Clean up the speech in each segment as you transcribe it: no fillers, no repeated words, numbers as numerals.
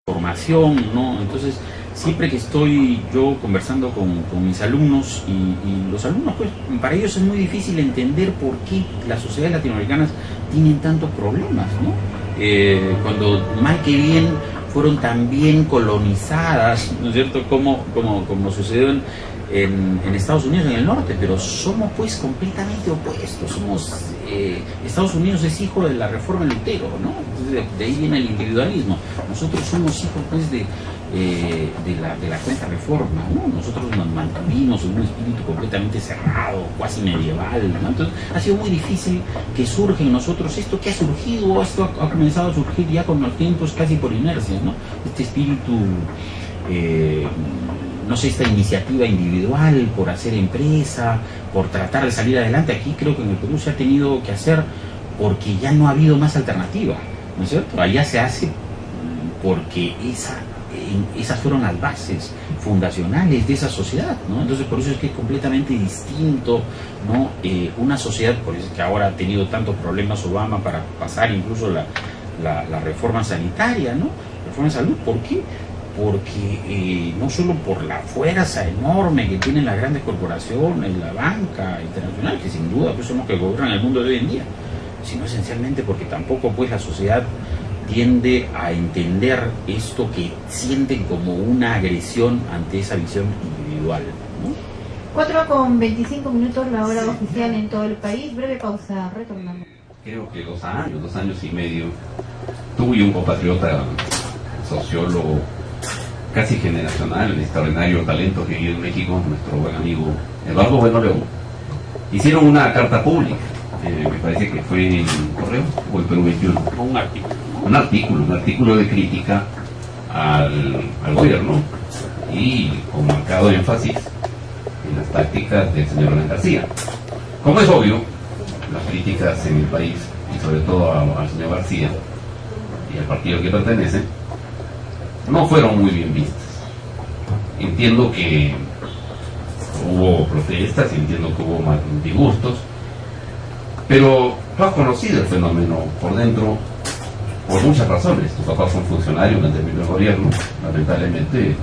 formación, ¿no? Entonces, siempre que estoy yo conversando con mis alumnos y los alumnos, pues, para ellos es muy difícil entender por qué las sociedades latinoamericanas tienen tantos problemas, ¿no? Cuando mal que bien fueron tan bien colonizadas, ¿no es cierto?, como sucedió en Estados Unidos, en el norte, pero somos pues completamente opuestos. Estados Unidos es hijo de la reforma de Lutero, ¿no? Entonces, de ahí viene el individualismo. Nosotros somos hijos pues de la cuarta reforma, ¿no? Nosotros nos mantuvimos en un espíritu completamente cerrado, cuasi medieval, ¿no? Entonces ha sido muy difícil que surja en nosotros esto que ha surgido, esto ha comenzado a surgir ya con los tiempos casi por inercia, ¿no? Este espíritu, no sé, esta iniciativa individual por hacer empresa, por tratar de salir adelante. Aquí creo que en el Perú se ha tenido que hacer porque ya no ha habido más alternativa, ¿no es cierto? Allá se hace porque esas fueron las bases fundacionales de esa sociedad, ¿no? Entonces por eso es que es completamente distinto, ¿no? Una sociedad, por eso es que ahora ha tenido tantos problemas Obama para pasar incluso la reforma sanitaria, ¿no? Reforma de salud. ¿Por qué? Porque no solo por la fuerza enorme que tienen las grandes corporaciones, la banca internacional, que sin duda pues son los que gobiernan el mundo de hoy en día, sino esencialmente porque tampoco pues la sociedad tiende a entender esto que sienten como una agresión ante esa visión individual, ¿no? 4:25 la hora oficial en todo el país. Breve pausa, retornamos. Creo que 2 años y medio, tuve un compatriota sociólogo casi generacional, de extraordinario talento que vive en México, nuestro buen amigo Eduardo Bueno León. Hicieron una carta pública, me parece que fue en Correo o en Perú 21. Un artículo de crítica al gobierno y con marcado énfasis en las tácticas del señor Alan García. Como es obvio, las críticas en el país, y sobre todo al señor García y al partido al que pertenece, no fueron muy bien vistas. Entiendo que hubo protestas, entiendo que hubo disgustos, pero tú has conocido el fenómeno por dentro por muchas razones. Tus papás son funcionarios en el primer gobierno. Lamentablemente el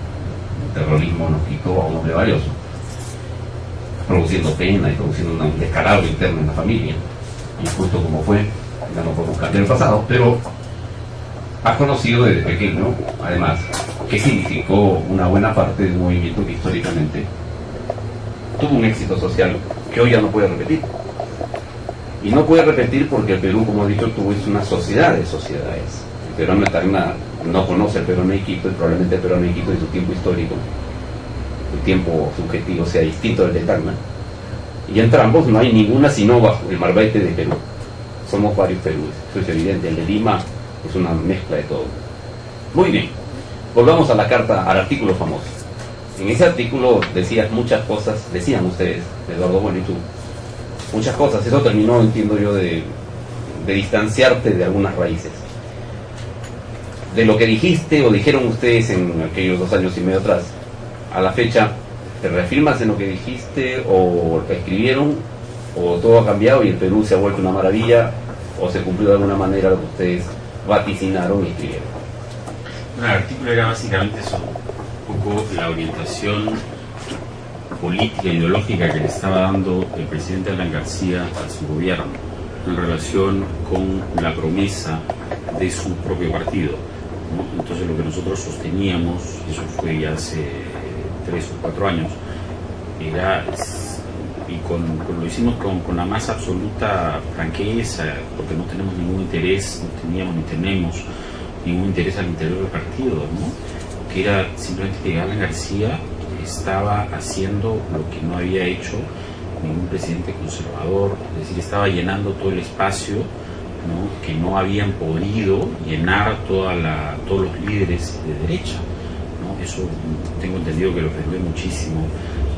terrorismo nos quitó a un hombre valioso, produciendo pena y produciendo un descalabro interno en la familia, injusto como fue. Ya no podemos cambiar el pasado, pero has conocido desde pequeño, además, qué significó una buena parte de un movimiento que históricamente tuvo un éxito social que hoy ya no puede repetir. Y no puede repetir porque el Perú, como he dicho tú, es una sociedad de sociedades. El peruano eterna no conoce el peruano de Quito, y probablemente el peruano de Quito y su tiempo histórico, su tiempo subjetivo sea distinto del de Tacna. Y entre ambos no hay ninguna sino bajo el marbete de Perú. Somos varios Perúes, eso es evidente. El de Lima es una mezcla de todo. Muy bien, volvamos a la carta, al artículo famoso. En ese artículo decían muchas cosas, decían ustedes, Eduardo Bueno y tú, muchas cosas. Eso terminó, entiendo yo, de distanciarte de algunas raíces. De lo que dijiste o dijeron ustedes en aquellos 2 años y medio atrás, a la fecha, ¿te reafirmas en lo que dijiste o escribieron, o todo ha cambiado y el Perú se ha vuelto una maravilla, o se cumplió de alguna manera lo que ustedes vaticinaron y escribieron? Bueno, el artículo era básicamente eso, un poco la orientación política e ideológica que le estaba dando el presidente Alan García a su gobierno en relación con la promesa de su propio partido, ¿no? Entonces lo que nosotros sosteníamos, eso fue ya hace 3 o 4 años, era, y lo hicimos con la más absoluta franqueza, porque no tenemos ningún interés, no teníamos ni tenemos ningún interés al interior del partido, ¿no? Que era simplemente que Alan García estaba haciendo lo que no había hecho ningún presidente conservador, es decir, estaba llenando todo el espacio, ¿no?, que no habían podido llenar todos los líderes de derecha, ¿no? Eso tengo entendido que lo ofendió muchísimo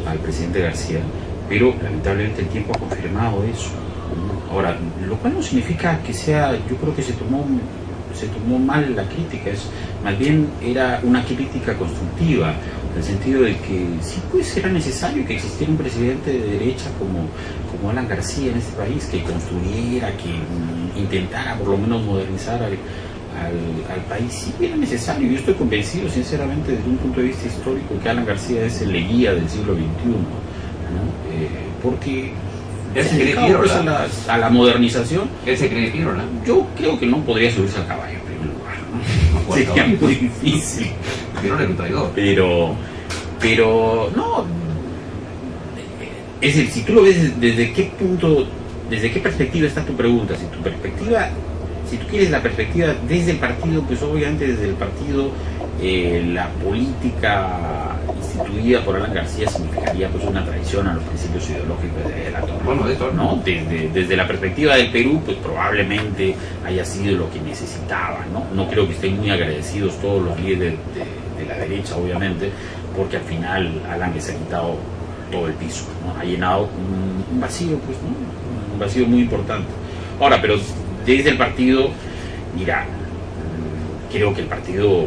al presidente García, pero lamentablemente el tiempo ha confirmado eso, ¿no? Ahora, lo cual no significa que sea, yo creo que se tomó mal la crítica, más bien era una crítica constructiva, en el sentido de que sí, pues era necesario que existiera un presidente de derecha como Alan García en este país, que construyera, que intentara por lo menos modernizar al país sí era necesario. Yo estoy convencido, sinceramente, desde un punto de vista histórico, que Alan García es el Leguía del siglo XXI, ¿no? Porque ¿Él se cree Pirola? A la modernización. ¿Él se cree Pirola? Yo creo que no podría subirse al caballo en primer lugar, ¿no? Sería muy difícil. Pirola es un traidor. Pero no. Es decir, si tú lo ves desde qué punto, desde qué perspectiva está tu pregunta, si tú quieres la perspectiva desde el partido, pues obviamente desde el partido la política instituida por Alan García significaría pues una traición a los principios ideológicos de la Torre. Bueno, de esto, ¿no? Desde la perspectiva del Perú, pues probablemente haya sido lo que necesitaba, ¿no? No creo que estén muy agradecidos todos los líderes de la derecha, obviamente, porque al final Alan les ha quitado todo el piso, ¿no? Ha llenado un vacío, pues, ¿no? Un vacío muy importante. Ahora, pero desde el partido, mira, creo que el partido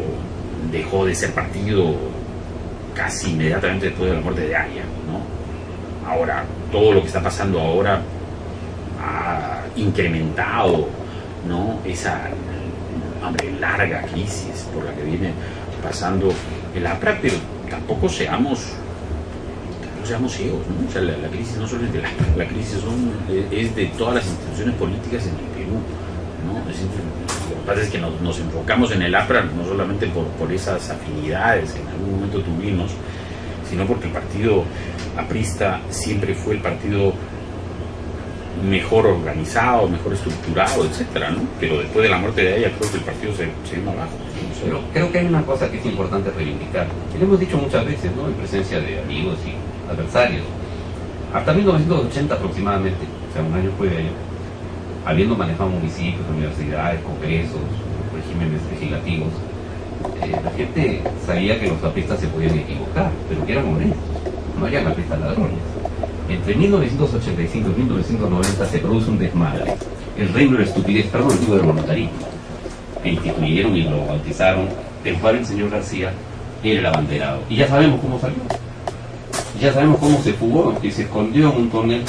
dejó de ser partido casi inmediatamente después de la muerte de Aya, ¿no? Ahora, todo lo que está pasando ahora ha incrementado, ¿no? Esa larga crisis por la que viene pasando el APRA, pero tampoco seamos ciegos, ¿no? O sea, la crisis no solo es de la crisis es de todas las instituciones políticas en el Perú, ¿no? Lo que pasa es que nos enfocamos en el APRA no solamente por esas afinidades que en algún momento tuvimos, sino porque el partido aprista siempre fue el partido mejor organizado, mejor estructurado, etcétera, ¿no? Pero después de la muerte de ella creo que el partido se vino abajo, ¿no? Pero creo que hay una cosa que es importante reivindicar, y lo hemos dicho muchas veces, ¿no? En presencia de amigos y adversarios. Hasta 1980 aproximadamente, o sea, un año fue de ello, habiendo manejado municipios, universidades, congresos, regímenes legislativos, la gente sabía que los apristas se podían equivocar, pero que eran honestos, no eran apristas ladrones. Entre 1985 y 1990 se produce un desmadre, el reino de la estupidez, perdón, digo del voluntarismo, que instituyeron y lo bautizaron, del cual el señor García era el abanderado. Y ya sabemos cómo salió. Ya sabemos cómo se fugó, que se escondió en un túnel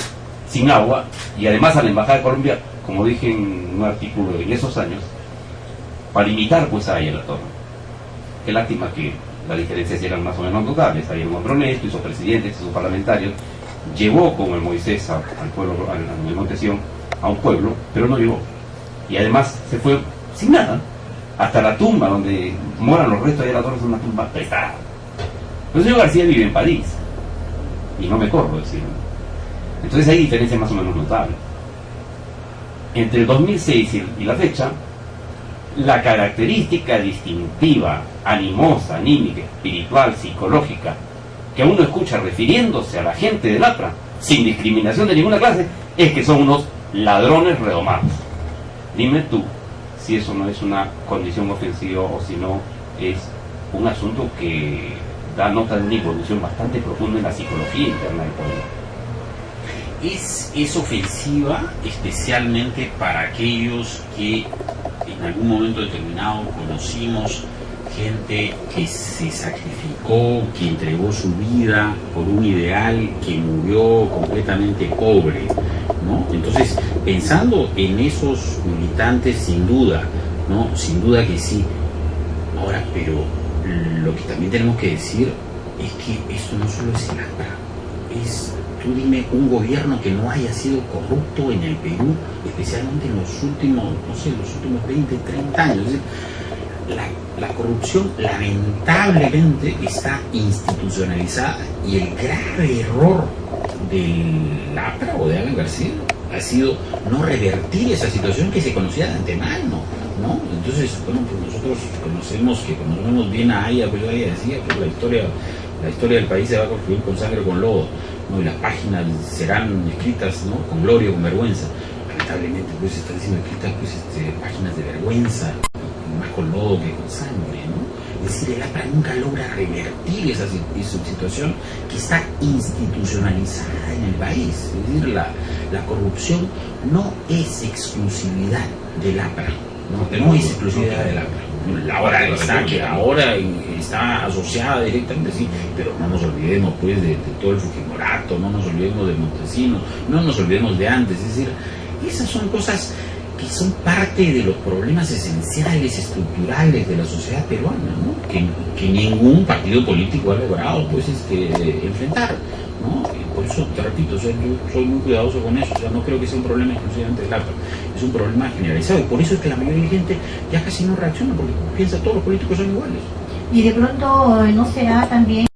sin agua, y además a la Embajada de Colombia, como dije en un artículo en esos años, para imitar pues a la Torre. Qué lástima que las diferencias eran más o menos notables. Había un hombre honesto, hizo presidentes, hizo parlamentarios, llevó como el Moisés al pueblo, al Monte Sión, a un pueblo, pero no llegó. Y además se fue sin nada, hasta la tumba donde moran los restos de la Torre, es una tumba prestada. El señor García vive en París, y no me corro decirlo. Entonces hay diferencias más o menos notables. Entre el 2006 y la fecha, la característica distintiva, animosa, anímica, espiritual, psicológica, que uno escucha refiriéndose a la gente del APRA, sin discriminación de ninguna clase, es que son unos ladrones redomados. Dime tú si eso no es una condición ofensiva o si no es un asunto que da nota de una evolución bastante profunda en la psicología interna del pueblo. Es ofensiva especialmente para aquellos que en algún momento determinado conocimos gente que se sacrificó, que entregó su vida por un ideal, que murió completamente pobre, ¿no? Entonces, pensando en esos militantes, sin duda, ¿no? Sin duda que sí. Ahora, pero lo que también tenemos que decir es que esto no solo es el APRA, es, tú dime, un gobierno que no haya sido corrupto en el Perú, especialmente en los últimos, no sé, los últimos 20, 30 años. Es decir, la corrupción lamentablemente está institucionalizada, y el grave error del APRA o de Alan García ha sido no revertir esa situación que se conocía de antemano, ¿no? Entonces, bueno, pues nosotros conocemos bien a Aya, pues Aya decía que la historia del país se va a construir con sangre o con lodo, ¿no? Y las páginas serán escritas, ¿no? Con gloria o con vergüenza. Lamentablemente, pues están siendo escritas pues, páginas de vergüenza, más con lodo que con sangre, ¿no? Es decir, el APRA nunca logra revertir esa situación que está institucionalizada en el país. Es decir, la corrupción no es exclusividad del APRA, no es exclusividad del APRA. Ahora está asociada directamente, sí, pero no nos olvidemos pues de todo el Fujimorato, no nos olvidemos de Montesinos, no nos olvidemos de antes. Es decir, esas son cosas que son parte de los problemas esenciales, estructurales de la sociedad peruana, ¿no? que ningún partido político ha logrado pues, enfrentar, ¿no? Y por eso, te repito, yo soy muy cuidadoso con eso, o sea, no creo que sea un problema exclusivamente del APRA, es un problema generalizado, y por eso es que la mayoría de gente ya casi no reacciona, porque piensa que todos los políticos son iguales. Y de pronto no será también